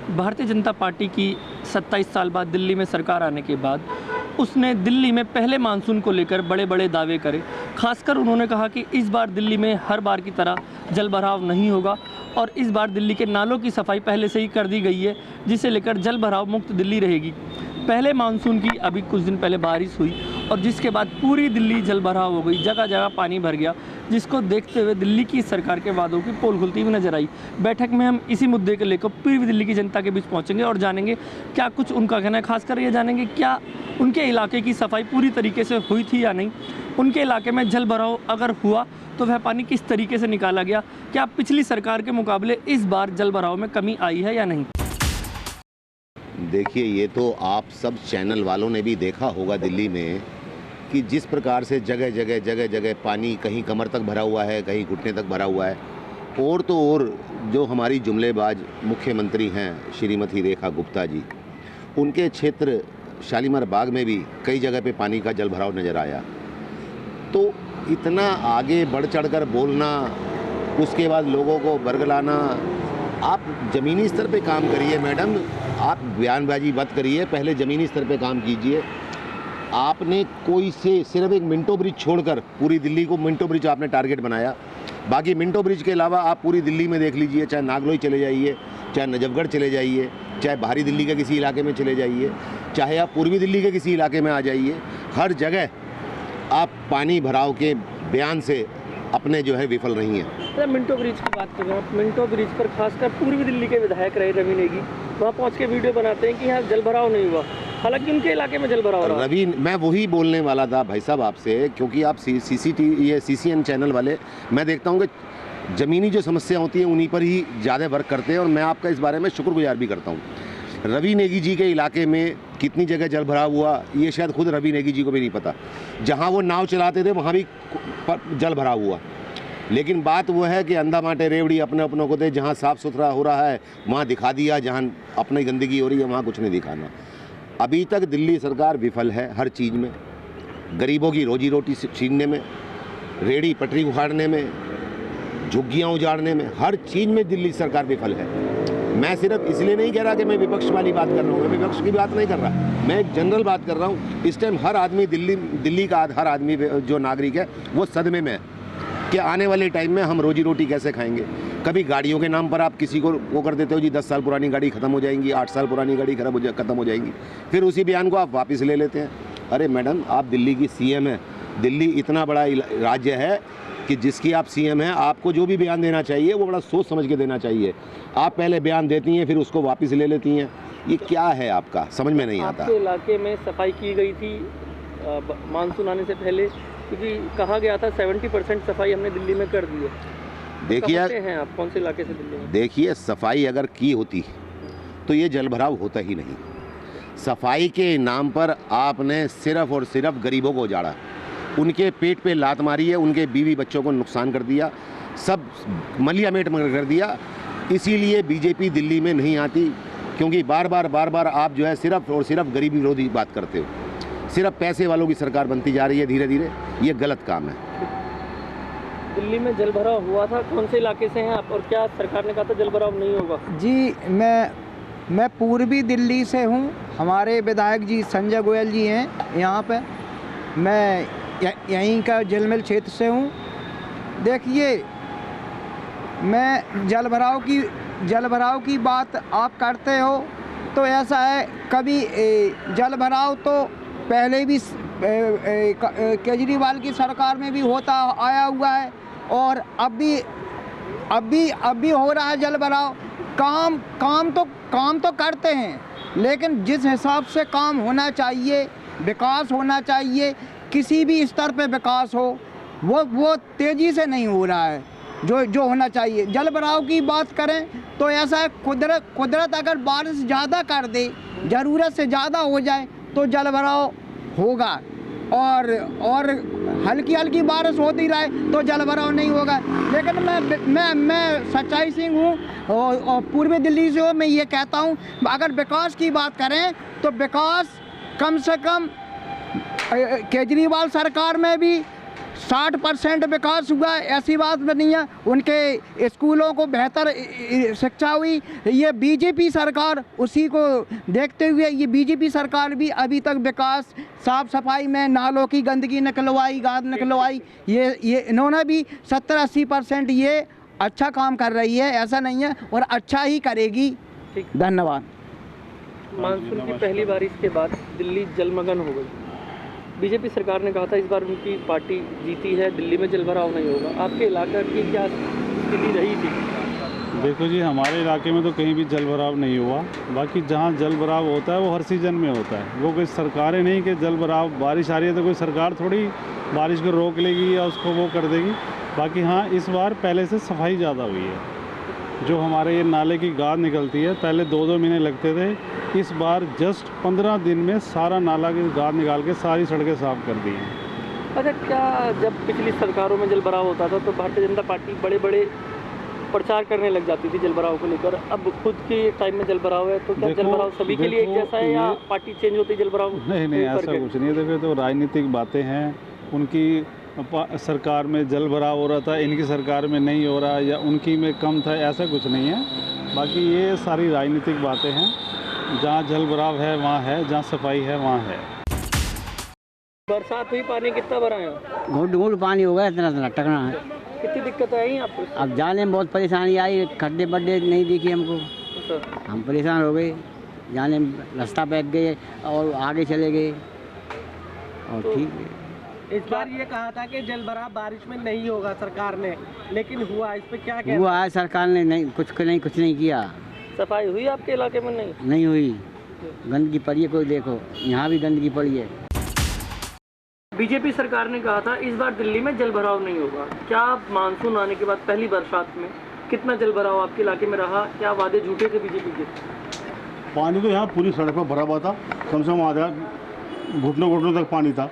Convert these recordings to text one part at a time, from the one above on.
Bharatiya Janata party की 27 साल बाद दिल्ली में सरकार आने के बाद उसने दिल्ली में पहले मानसून को लेकर बड़े बड़े दावे करे। खासकर उन्होंने कहा कि इस बार दिल्ली में हर बार की तरह जल भराव नहीं होगा और इस बार दिल्ली के नालों की सफाई पहले से ही कर दी गई है, जिसे लेकर जल भराव मुक्त दिल्ली रहेगी। पहले मानसून की अभी कुछ दिन पहले बारिश हुई और जिसके बाद पूरी दिल्ली जल भराव हो गई, जगह जगह पानी भर गया, जिसको देखते हुए दिल्ली की सरकार के वादों की पोल खुलती हुई नजर आई। बैठक में हम इसी मुद्दे को लेकर पूरी दिल्ली की जनता के बीच पहुंचेंगे और जानेंगे क्या कुछ उनका कहना है। खासकर ये जानेंगे क्या उनके इलाके की सफाई पूरी तरीके से हुई थी या नहीं, उनके इलाके में जल भराव अगर हुआ तो वह पानी किस तरीके से निकाला गया, क्या पिछली सरकार के मुकाबले इस बार जल भराव में कमी आई है या नहीं। देखिए, ये तो आप सब चैनल वालों ने भी देखा होगा दिल्ली में कि जिस प्रकार से जगह जगह पानी कहीं कमर तक भरा हुआ है, कहीं घुटने तक भरा हुआ है। और तो और जो हमारी जुमलेबाज मुख्यमंत्री हैं श्रीमती रेखा गुप्ता जी, उनके क्षेत्र शालीमार बाग में भी कई जगह पे पानी का जल भराव नज़र आया। तो इतना आगे बढ़ चढ़कर बोलना, उसके बाद लोगों को बरगलाना, आप ज़मीनी स्तर पे काम करिए मैडम, आप बयानबाजी मत करिए, पहले ज़मीनी स्तर पे काम कीजिए। आपने कोई से सिर्फ एक मिंटो ब्रिज छोड़कर पूरी दिल्ली को मिंटो ब्रिज आपने टारगेट बनाया। बाकी मिंटो ब्रिज के अलावा आप पूरी दिल्ली में देख लीजिए, चाहे नागलोई चले जाइए, चाहे नजफगढ़ चले जाइए, चाहे बाहरी दिल्ली के किसी इलाके में चले जाइए, चाहे आप पूर्वी दिल्ली के किसी इलाके में आ जाइए, हर जगह आप पानी भराव के बयान से अपने जो है विफल रही हैं। मिंटो ब्रिज की बात कर रहे हैं, मिंटो ब्रिज पर खासकर पूर्वी दिल्ली के विधायक रहे रवि नेगी, वहाँ पहुँच के वीडियो बनाते हैं कि यहाँ जल भराव नहीं हुआ, हालांकि उनके इलाके में जल भराव रहा। रवि, मैं वही बोलने वाला था भाई साहब आपसे, क्योंकि आप ये CCN चैनल वाले, मैं देखता हूँ कि ज़मीनी जो समस्या होती है उन्हीं पर ही ज़्यादा वर्क करते हैं और मैं आपका इस बारे में शुक्रगुजार भी करता हूँ। रवि नेगी जी के इलाके में कितनी जगह जल भराव हुआ ये शायद खुद रवि नेगी जी को भी नहीं पता। जहाँ वो नाव चलाते थे वहाँ भी जल भराव हुआ, लेकिन बात वो है कि अंधा माटे रेवड़ी अपने अपनों को दे, जहाँ साफ़ सुथरा हो रहा है वहाँ दिखा दिया, जहाँ अपनी गंदगी हो रही है वहाँ कुछ नहीं दिखाना। अभी तक दिल्ली सरकार विफल है हर चीज़ में, गरीबों की रोजी रोटी छीनने में, रेहड़ी पटरी उखाड़ने में, झुग्गियाँ उजाड़ने में, हर चीज़ में दिल्ली सरकार विफल है। मैं सिर्फ इसलिए नहीं कह रहा कि मैं विपक्ष वाली बात कर रहा हूँ, मैं विपक्ष की बात नहीं कर रहा, मैं एक जनरल बात कर रहा हूँ। इस टाइम हर आदमी दिल्ली का हर आदमी जो नागरिक है वो सदमे में है कि आने वाले टाइम में हम रोजी रोटी कैसे खाएंगे। कभी गाड़ियों के नाम पर आप किसी को वो कर देते हो जी 10 साल पुरानी गाड़ी ख़त्म हो जाएंगी, 8 साल पुरानी गाड़ी ख़त्म हो जाएंगी, फिर उसी बयान को आप वापस ले लेते हैं। अरे मैडम, आप दिल्ली की CM हैं, दिल्ली इतना बड़ा राज्य है कि जिसकी आप CM हैं, आपको जो भी बयान देना चाहिए वो बड़ा सोच समझ के देना चाहिए। आप पहले बयान देती हैं फिर उसको वापस ले लेती हैं, ये क्या है आपका, समझ में नहीं आता। आपके इलाके में सफाई की गई थी मानसून आने से पहले, क्योंकि कहा गया था 70% सफाई हमने दिल्ली में कर दी है। देखिए हैं आप कौन से इलाके से दिल्ली में? देखिए, सफाई अगर की होती तो ये जल भराव होता ही नहीं। सफाई के नाम पर आपने सिर्फ और सिर्फ गरीबों को उजाड़ा, उनके पेट पे लात मारी है, उनके बीवी बच्चों को नुकसान कर दिया, सब मलियामेट कर दिया। इसीलिए बीजेपी दिल्ली में नहीं आती, क्योंकि बार बार आप जो है सिर्फ और सिर्फ गरीबी विरोधी बात करते हो, सिर्फ पैसे वालों की सरकार बनती जा रही है धीरे धीरे, ये गलत काम है। दिल्ली में जल भराव हुआ था, कौन से इलाके से हैं आप और क्या सरकार ने कहा था जल भराव नहीं होगा? जी, मैं पूर्वी दिल्ली से हूँ, हमारे विधायक जी संजय गोयल जी हैं यहाँ पे, मैं यहीं का जलमल क्षेत्र से हूँ। देखिए, मैं जल भराव की बात आप करते हो तो ऐसा है, कभी जल भराव तो पहले भी केजरीवाल की सरकार में भी होता आया हुआ है और अब भी हो रहा है जल भराव। काम तो करते हैं, लेकिन जिस हिसाब से काम होना चाहिए, विकास होना चाहिए, किसी भी स्तर पे विकास हो, वो तेज़ी से नहीं हो रहा है जो होना चाहिए। जल भराव की बात करें तो ऐसा है, कुदरत अगर बारिश ज़्यादा कर दे, ज़रूरत से ज़्यादा हो जाए तो जल भराव होगा, और हल्की बारिश होती रहे तो जल भराव नहीं होगा। लेकिन मैं सच्चाई सिंह हूँ और पूर्वी दिल्ली से हूँ, मैं ये कहता हूँ अगर विकास की बात करें तो विकास कम से कम केजरीवाल सरकार में भी 60% विकास हुआ, ऐसी बात नहीं है। उनके स्कूलों को बेहतर शिक्षा हुई। ये बीजेपी सरकार, उसी को देखते हुए ये बीजेपी सरकार भी अभी तक विकास, साफ सफाई में नालों की गंदगी निकलवाई, गाद निकलवाई, ये इन्होंने भी 70-80% ये अच्छा काम कर रही है, ऐसा नहीं है, और अच्छा ही करेगी। धन्यवाद। मानसून की पहली बारिश के बाद दिल्ली जलमग्न हो गई। बीजेपी सरकार ने कहा था इस बार उनकी पार्टी जीती है, दिल्ली में जलभराव नहीं होगा। आपके इलाके की क्या स्थिति रही थी? देखो जी, हमारे इलाके में तो कहीं भी जलभराव नहीं हुआ। बाकी जहाँ जलभराव होता है वो हर सीज़न में होता है। वो कोई सरकारें नहीं कि जलभराव, बारिश आ रही है तो कोई सरकार थोड़ी बारिश को रोक लेगी या उसको वो कर देगी। बाकी हाँ, इस बार पहले से सफाई ज़्यादा हुई है। जो हमारे ये नाले की गाद निकलती है, पहले 2-2 महीने लगते थे, इस बार जस्ट 15 दिन में सारा नाला की गाद निकाल के सारी सड़कें साफ कर दी हैं। अच्छा, क्या जब पिछली सरकारों में जलभराव होता था तो भारतीय जनता पार्टी बड़े बड़े प्रचार करने लग जाती थी जलभराव को लेकर? अब खुद के टाइम में जलभराव है तो क्या जलभराव सभी के लिए एक जैसा है या पार्टी चेंज होती जलभराव? नहीं, ऐसा कुछ नहीं है। देखो, तो राजनीतिक बातें हैं। उनकी सरकार में जलभराव हो रहा था, इनकी सरकार में नहीं हो रहा, या उनकी में कम था, ऐसा कुछ नहीं है। बाकी ये सारी राजनीतिक बातें हैं। जहाँ जलभराव है वहाँ है, जहाँ सफाई है वहाँ है। बरसात हुई, पानी कितना भरा है? घुट घुट पानी हो गया, इतना टकना है। कितनी दिक्कत आई आपको? अब जाने में बहुत परेशानी आई, खड्डे बड्डे नहीं दिखे हमको, अच्छा। हम परेशान हो गए। जाने में रास्ता बैठ गए और आगे चले गए, और तो ठीक है। इस बार ये कहा था कि जलभराव बारिश में नहीं होगा सरकार ने, लेकिन हुआ। इस पे क्या कहना? हुआ है, सरकार ने नहीं कुछ नहीं किया। सफाई हुई आपके इलाके में? नहीं हुई, गंदगी पड़ी है। कोई देखो, यहाँ भी गंदगी पड़ी है। बीजेपी सरकार ने कहा था इस बार दिल्ली में जलभराव नहीं होगा। क्या मानसून आने के बाद पहली बरसात में कितना जलभराव आपके इलाके में रहा? क्या वादे झूठे थे बीजेपी के? पानी तो यहाँ पूरी सड़क पर भरा हुआ था, कम से कम आधा घुटनों तक पानी था।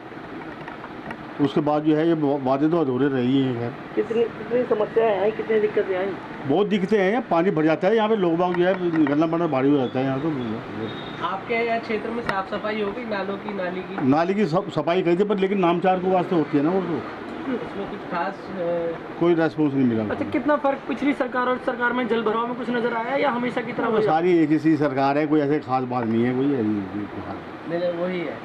उसके बाद जो है ये वादे तो अधूरे रही हैं। कितनी समस्याएं आई, कितनी दिक्कतें आई? बहुत दिक्कतें हैं। पानी भर जाता है यहाँ पे, लोग बाग जो है निकलना बड़ा भारी हो जाता है यहाँ तो। आपके यहाँ क्षेत्र में साफ सफाई हो गई नालों की, नाली की सफाई करी थी, पर लेकिन नामचार के वास्ते होती है ना वो, तो इसमें कुछ खास कोई रेस्पॉन्स नहीं मिला। अच्छा, कितना फर्क पिछली सरकार और सरकार में जलभराव में कुछ नजर आया या हमेशा की तरह? सारी एक ही सी सरकार है, कोई ऐसे खास बात नहीं है, कोई वही है।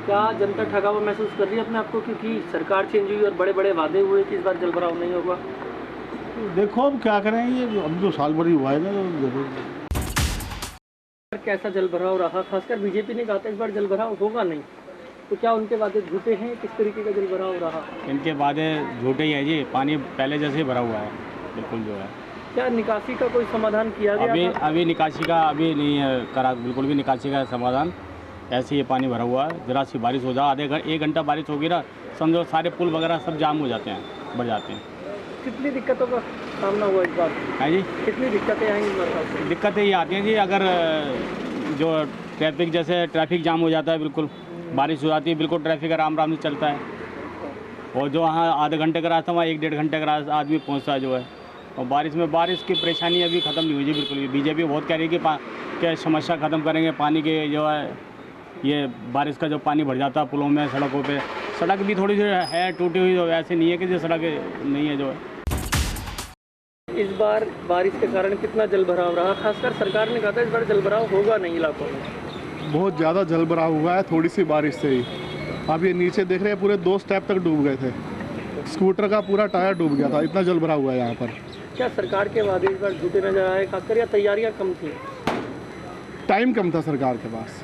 क्या जनता ठगा हुआ महसूस कर रही है अपने आप को, क्योंकि सरकार चेंज हुई और बड़े बड़े वादे हुए कि इस बार जलभराव नहीं होगा? देखो अब क्या करें, ये अब तो साल भर ही हुआ है ना। कैसा जलभराव रहा? खासकर बीजेपी ने कहा था इस बार जलभराव होगा नहीं, तो क्या उनके वादे झूठे हैं? किस तरीके का जलभराव रहा? इनके वादे झूठे ही है जी। पानी पहले जैसे ही भरा हुआ है बिल्कुल जो है। क्या निकासी का कोई समाधान किया गया? अभी निकासी का अभी नहीं है करा, बिल्कुल भी निकासी का समाधान। ऐसे ही पानी भरा हुआ है। ज़रा सी बारिश हो जाए, 1 घंटा बारिश होगी ना, समझो सारे पुल वगैरह सब जाम हो जाते हैं, बढ़ जाते हैं। कितनी दिक्कतों का सामना हुआ इस बार? है जी, कितनी दिक्कतें आई इस बार? दिक्कतें ये आती हैं जी, अगर जो ट्रैफिक जाम हो जाता है, बिल्कुल बारिश हो जाती है, बिल्कुल ट्रैफिक आराम से चलता है। और जो वहाँ आधे घंटे का रास्ता, वहाँ 1-1.5 घंटे का रास्ता आदमी पहुँचता है जो है। और बारिश की परेशानी अभी ख़त्म नहीं हुई जी बिल्कुल भी। बीजेपी बहुत कह रही है कि समस्या ख़त्म करेंगे पानी के, जो है ये बारिश का जो पानी भर जाता है पुलों में, सड़कों पे। सड़क भी थोड़ी सी है टूटी हुई, तो ऐसे नहीं है कि जो सड़क नहीं है जो है। इस बार बारिश के कारण कितना जलभराव रहा? खासकर सरकार ने कहा था इस बार जलभराव होगा नहीं इलाकों में। बहुत ज़्यादा जलभराव हुआ है, थोड़ी सी बारिश से ही। आप ये नीचे देख रहे हैं, पूरे 2 स्टेप तक डूब गए थे। स्कूटर का पूरा टायर डूब गया था, इतना जलभराव हुआ है यहाँ पर। क्या सरकार के वादे इस बार झूठे नजर आए खासकर, या तैयारियाँ कम थी? टाइम कम था सरकार के पास।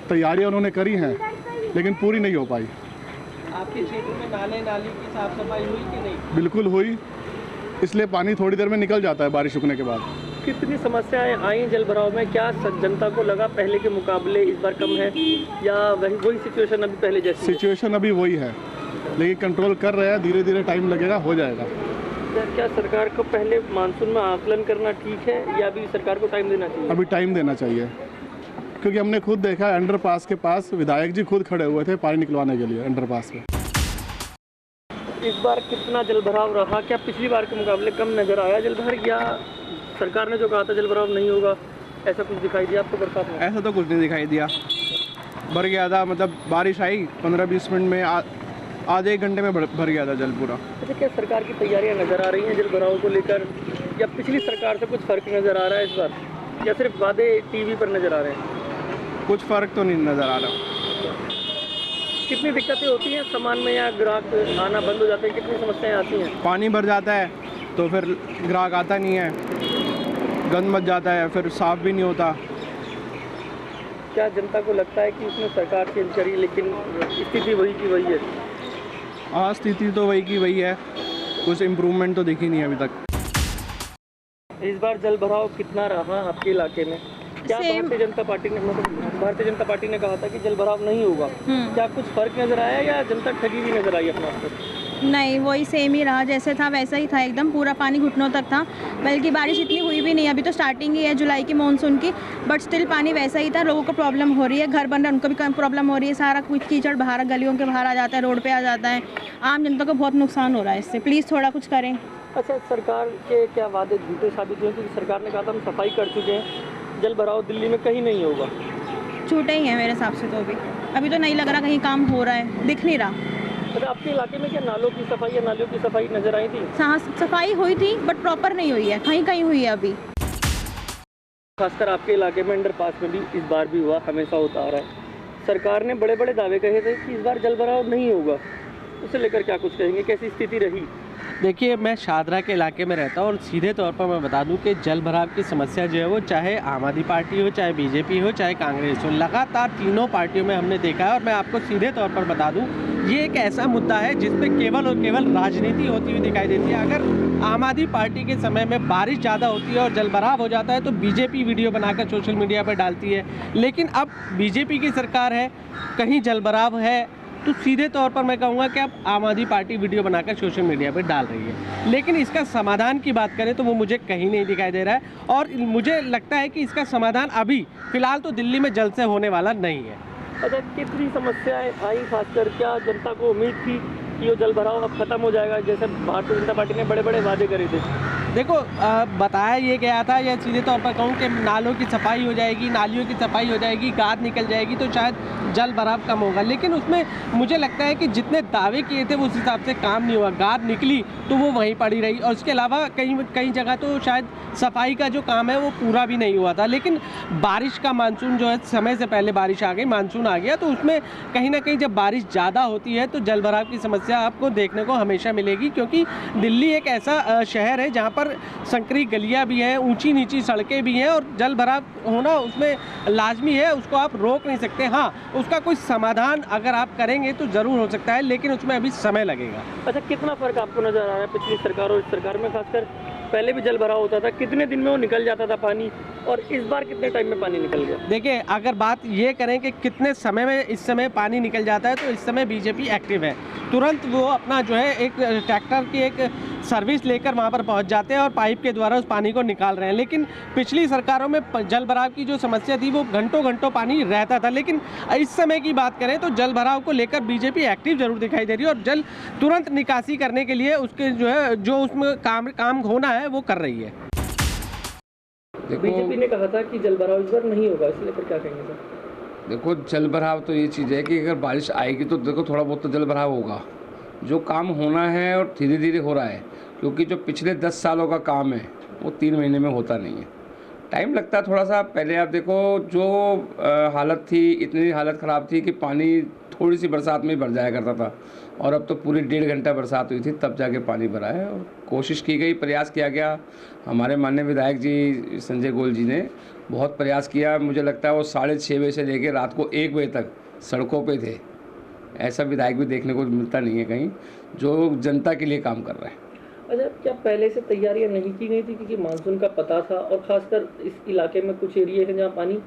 तैयारियाँ उन्होंने करी हैं, लेकिन पूरी नहीं हो पाई। आपके क्षेत्र में नाली की साफ सफाई हुई कि नहीं? बिल्कुल हुई, इसलिए पानी थोड़ी देर में निकल जाता है बारिश रुकने के बाद। कितनी समस्याएं आई जलभराव में? क्या जनता को लगा पहले के मुकाबले इस बार कम है, या वही सिचुएशन अभी पहले जैसी? सिचुएशन अभी वही है, लेकिन कंट्रोल कर रहे हैं, धीरे धीरे टाइम लगेगा, हो जाएगा। क्या सरकार को पहले मानसून में आकलन करना ठीक है, या अभी सरकार को टाइम देना चाहिए? अभी टाइम देना चाहिए, क्योंकि हमने खुद देखा है अंडरपास के पास विधायक जी खुद खड़े हुए थे पानी निकलवाने के लिए अंडरपास में। इस बार कितना जलभराव रहा? क्या पिछली बार के मुकाबले कम नजर आया जलभर, या सरकार ने जो कहा था जलभराव नहीं होगा ऐसा कुछ दिखाई दिया आपको बरसात में? ऐसा तो कुछ नहीं दिखाई दिया, भर गया था। मतलब बारिश आई 15-20 मिनट में आधे एक घंटे में भर गया था जल पूरा। अच्छा, क्या सरकार की तैयारियां नज़र आ रही हैं जल भराव को लेकर, या पिछली सरकार से कुछ फ़र्क नज़र आ रहा है इस बार, या सिर्फ वादे टीवी पर नज़र आ रहे हैं? कुछ फ़र्क तो नहीं नज़र आ रहा। कितनी दिक्कतें होती हैं सामान में, या ग्राहक आना बंद हो जाते हैं, कितनी समस्याएं आती हैं? पानी भर जाता है तो फिर ग्राहक आता नहीं है, गंद मच जाता है, फिर साफ़ भी नहीं होता। क्या जनता को लगता है कि उसमें सरकार चेंज करी लेकिन स्थिति वही की वही है? हाँ, स्थिति तो वही की वही है, कुछ इम्प्रूवमेंट तो दिखी नहीं अभी तक। इस बार जल भराव कितना रहा आपके इलाके में? क्या भारतीय जनता पार्टी ने भारतीय जनता पार्टी ने कहा था कि जल भराव नहीं होगा, क्या कुछ फर्क नजर आया या जनता ठगी हुई नजर आई अपना आप? नहीं, वही सेम ही रहा, जैसे था वैसा ही था एकदम, पूरा पानी घुटनों तक था। बल्कि बारिश इतनी हुई भी नहीं, अभी तो स्टार्टिंग ही है जुलाई की मानसून की, बट स्टिल पानी वैसा ही था। लोगों को प्रॉब्लम हो रही है, घर बन रहे हैं उनको भी प्रॉब्लम हो रही है, सारा कुछ कीचड़ बाहर गलियों के बाहर आ जाता है, रोड पे आ जाता है, आम जनता को बहुत नुकसान हो रहा है इससे। प्लीज़ थोड़ा कुछ करें। अच्छा, सरकार के क्या वादे झूठे साबित हुए? क्योंकि सरकार ने कहा था हम सफाई कर चुके हैं, जल भराव दिल्ली में कहीं नहीं होगा। झूठे ही हैं मेरे हिसाब से तो अभी तो नहीं लग रहा कहीं काम हो रहा है, दिख नहीं रहा। अच्छा, आपके इलाके में क्या नालों की सफाई या नालियों की सफाई नजर आई थी? हाँ, सफाई हुई थी बट प्रॉपर नहीं हुई है, कहीं कहीं हुई है अभी। खासकर आपके इलाके में अंडरपास में भी इस बार भी हुआ, हमेशा होता आ रहा है। सरकार ने बड़े बड़े दावे कहे थे कि इस बार जल भराव नहीं होगा, उसे लेकर क्या कुछ कहेंगे, कैसी स्थिति रही? देखिए, मैं शादरा के इलाके में रहता हूँ और सीधे तौर पर मैं बता दूं कि जल भराव की समस्या जो है वो चाहे आम आदमी पार्टी हो, चाहे बीजेपी हो, चाहे कांग्रेस हो, लगातार तीनों पार्टियों में हमने देखा है। और मैं आपको सीधे तौर पर बता दूं, ये एक ऐसा मुद्दा है जिस पे केवल और केवल राजनीति होती हुई दिखाई देती है। अगर आम आदमी पार्टी के समय में बारिश ज़्यादा होती है और जल भराव हो जाता है तो बीजेपी वीडियो बनाकर सोशल मीडिया पर डालती है, लेकिन अब बीजेपी की सरकार है, कहीं जल भराव है तो सीधे तौर पर मैं कहूँगा कि अब आम आदमी पार्टी वीडियो बनाकर सोशल मीडिया पर डाल रही है, लेकिन इसका समाधान की बात करें तो वो मुझे कहीं नहीं दिखाई दे रहा है। और मुझे लगता है कि इसका समाधान अभी फ़िलहाल तो दिल्ली में जल्द से होने वाला नहीं है। अच्छा, कितनी समस्याएं आई? खासकर क्या जनता को उम्मीद थी कि ये जल भराव अब खत्म हो जाएगा, जैसे भारतीय जनता पार्टी ने बड़े बड़े वादे करे थे? देखो, बताया ये गया था, या सीधे तौर पर कहूँ कि नालों की सफाई हो जाएगी, नालियों की सफाई हो जाएगी, गाद निकल जाएगी तो शायद जल भराव कम होगा, लेकिन उसमें मुझे लगता है कि जितने दावे किए थे उस हिसाब से काम नहीं हुआ। गाद निकली तो वो वहीं पड़ी रही, और उसके अलावा कई जगह तो शायद सफाई का जो काम है वो पूरा भी नहीं हुआ था। लेकिन बारिश का मानसून जो है, समय से पहले बारिश आ गई, मानसून आ गया, तो उसमें कहीं ना कहीं जब बारिश ज़्यादा होती है तो जल भराव की समस्या आपको देखने को हमेशा मिलेगी, क्योंकि दिल्ली एक ऐसा शहर है जहाँ पर संकरी गलियाँ भी हैं, ऊंची नीची सड़कें भी हैं, और जल भराव होना उसमें लाजमी है, उसको आप रोक नहीं सकते। हाँ, उसका कोई समाधान अगर आप करेंगे तो ज़रूर हो सकता है, लेकिन उसमें अभी समय लगेगा। अच्छा, कितना फ़र्क आपको नज़र आ रहा है पिछली सरकार और इस सरकार में? खासकर पहले भी जल भराव होता था, कितने दिन में वो निकल जाता था पानी, और इस बार कितने टाइम में पानी निकल गया? देखिए, अगर बात ये करें कि कितने समय में इस समय पानी निकल जाता है, तो इस समय बीजेपी एक्टिव है, तुरंत वो अपना जो है एक ट्रैक्टर की एक सर्विस लेकर वहाँ पर पहुँच जाते हैं और पाइप के द्वारा उस पानी को निकाल रहे हैं। लेकिन पिछली सरकारों में जल भराव की जो समस्या थी वो घंटों घंटों पानी रहता था, लेकिन इस समय की बात करें तो जल भराव को लेकर बीजेपी एक्टिव जरूर दिखाई दे रही है, और जल तुरंत निकासी करने के लिए उसके जो उसमें काम होना है वो कर रही है। बीजेपी ने कहा था कि जल भराव इस बार नहीं होगा, इसलिए पर क्या कहेंगे सर? देखो, जल भराव तो ये चीज़ है कि अगर बारिश आएगी तो देखो थोड़ा बहुत तो जल भराव होगा, जो काम होना है और धीरे धीरे हो रहा है, क्योंकि जो पिछले 10 सालों का काम है वो 3 महीने में होता नहीं है, टाइम लगता है थोड़ा सा। पहले आप देखो जो हालत थी, इतनी हालत ख़राब थी कि पानी थोड़ी सी बरसात में ही भर जाया करता था, और अब तो पूरी 1.5 घंटा बरसात हुई थी तब जाके पानी भरा है। और कोशिश की गई, प्रयास किया गया, हमारे माननीय विधायक जी संजय गोयल जी ने बहुत प्रयास किया। मुझे लगता है वो 6:30 बजे से लेकर रात को 1 बजे तक सड़कों पे थे। ऐसा विधायक भी देखने को मिलता नहीं है कहीं, जो जनता के लिए काम कर रहा है। अच्छा, क्या पहले से तैयारियां नहीं की गई थी, क्योंकि मानसून का पता था, और ख़ासकर इस इलाके में कुछ एरिया है जहाँ पानी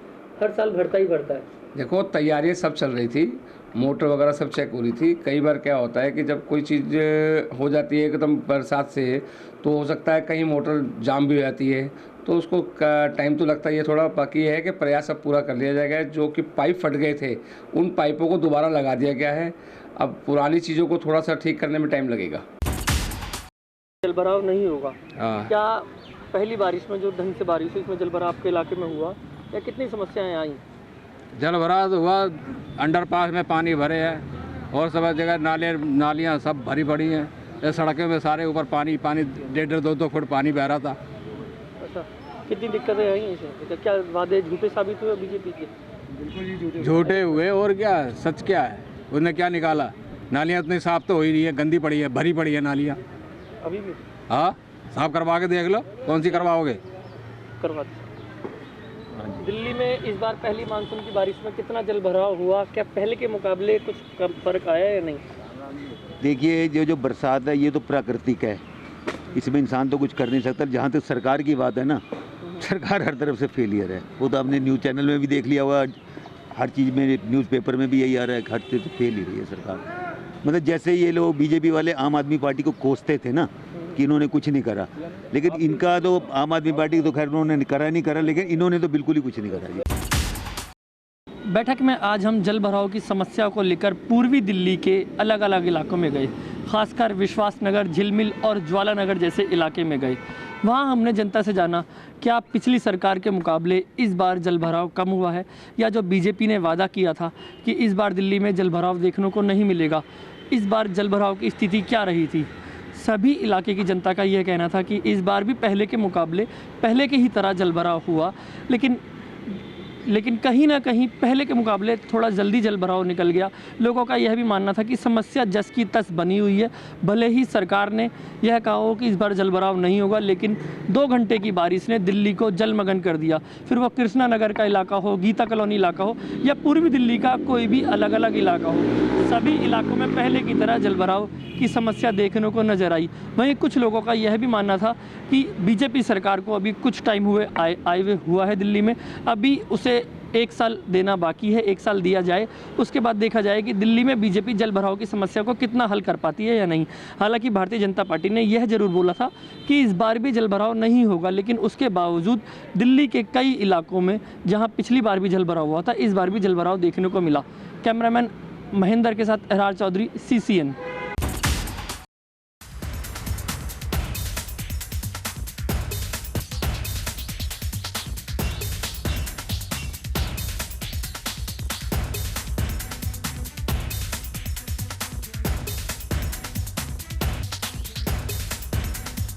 हर साल भरता ही भरता है? देखो, तैयारियां सब चल रही थी, मोटर वगैरह सब चेक हो रही थी। कई बार क्या होता है कि जब कोई चीज़ हो जाती है एकदम बरसात से, तो हो सकता है कहीं मोटर जाम भी हो जाती है, तो उसको टाइम तो लगता ही है थोड़ा। बाकी है कि प्रयास अब पूरा कर लिया जाएगा। जो कि पाइप फट गए थे उन पाइपों को दोबारा लगा दिया गया है, अब पुरानी चीज़ों को थोड़ा सा ठीक करने में टाइम लगेगा। जल भराव नहीं होगा? हाँ। क्या पहली बारिश में जो ढंग से बारिश हुई इसमें जल भराव आपके इलाके में हुआ, या कितनी समस्याएं आई? जल भराव हुआ, अंडरपास में पानी भरे है और सब जगह नालियाँ सब भरी पड़ी हैं। ये सड़कों में सारे ऊपर पानी 1.5-2 फुट पानी बह रहा था। अच्छा, कितनी दिक्कतें आई इसमें? क्या वादे झूठे साबित हुए बीजेपी के? बिल्कुल झूठे हुए, और क्या सच क्या है? उसने क्या निकाला? नालियाँ इतनी साफ तो हो ही नहीं है, गंदी पड़ी है, भरी पड़ी है नालियाँ अभी भी। हाँ, साफ करवा के देख लो, कौन सी करवाओगे? करवा दो। दिल्ली में इस बार पहली मानसून की बारिश में कितना जल भराव हुआ? क्या पहले के मुकाबले कुछ कम फर्क आया या नहीं? देखिए, जो बरसात है ये तो प्राकृतिक है, इसमें इंसान तो कुछ कर नहीं सकता। जहाँ तक सरकार की बात है ना, सरकार हर तरफ से फेलियर है। वो तो आपने न्यूज़ चैनल में भी देख लिया होगा, हर चीज़ में, न्यूज़पेपर में भी यही आ रहा है कि हर चीज़ तो फेल ही रही है सरकार। मतलब जैसे ये लोग बीजेपी वाले आम आदमी पार्टी को कोसते थे ना कि इन्होंने कुछ नहीं करा, लेकिन इनका तो आम आदमी पार्टी तो खैर उन्होंने करा नहीं करा, लेकिन इन्होंने तो बिल्कुल ही कुछ नहीं करा। बैठक में आज हम जल भराव की समस्या को लेकर पूर्वी दिल्ली के अलग अलग इलाकों में गए, खासकर विश्वास नगर, झिलमिल और ज्वाला नगर जैसे इलाके में गए। वहाँ हमने जनता से जाना क्या पिछली सरकार के मुकाबले इस बार जल भराव कम हुआ है, या जो बीजेपी ने वादा किया था कि इस बार दिल्ली में जल भराव देखने को नहीं मिलेगा, इस बार जल भराव की स्थिति क्या रही थी। सभी इलाके की जनता का यह कहना था कि इस बार भी पहले के मुकाबले पहले की ही तरह जल भराव हुआ, लेकिन कहीं ना कहीं पहले के मुकाबले थोड़ा जल्दी जल भराव निकल गया। लोगों का यह भी मानना था कि समस्या जस की तस बनी हुई है। भले ही सरकार ने यह कहा हो कि इस बार जल भराव नहीं होगा, लेकिन 2 घंटे की बारिश ने दिल्ली को जलमग्न कर दिया। फिर वो कृष्णा नगर का इलाका हो, गीता कॉलोनी इलाका हो, या पूर्वी दिल्ली का कोई भी अलग अलग इलाका हो, सभी इलाकों में पहले की तरह जल भराव की समस्या देखने को नजर आई। वहीं कुछ लोगों का यह भी मानना था कि बीजेपी सरकार को अभी कुछ टाइम आए हुआ है दिल्ली में, अभी उसे 1 साल देना बाकी है, 1 साल दिया जाए, उसके बाद देखा जाए कि दिल्ली में बीजेपी जल भराव की समस्या को कितना हल कर पाती है या नहीं। हालांकि भारतीय जनता पार्टी ने यह जरूर बोला था कि इस बार भी जल भराव नहीं होगा, लेकिन उसके बावजूद दिल्ली के कई इलाकों में जहां पिछली बार भी जल भराव हुआ था, इस बार भी जल भराव देखने को मिला। कैमरामैन महेंद्र के साथ एहरार चौधरी, CCN।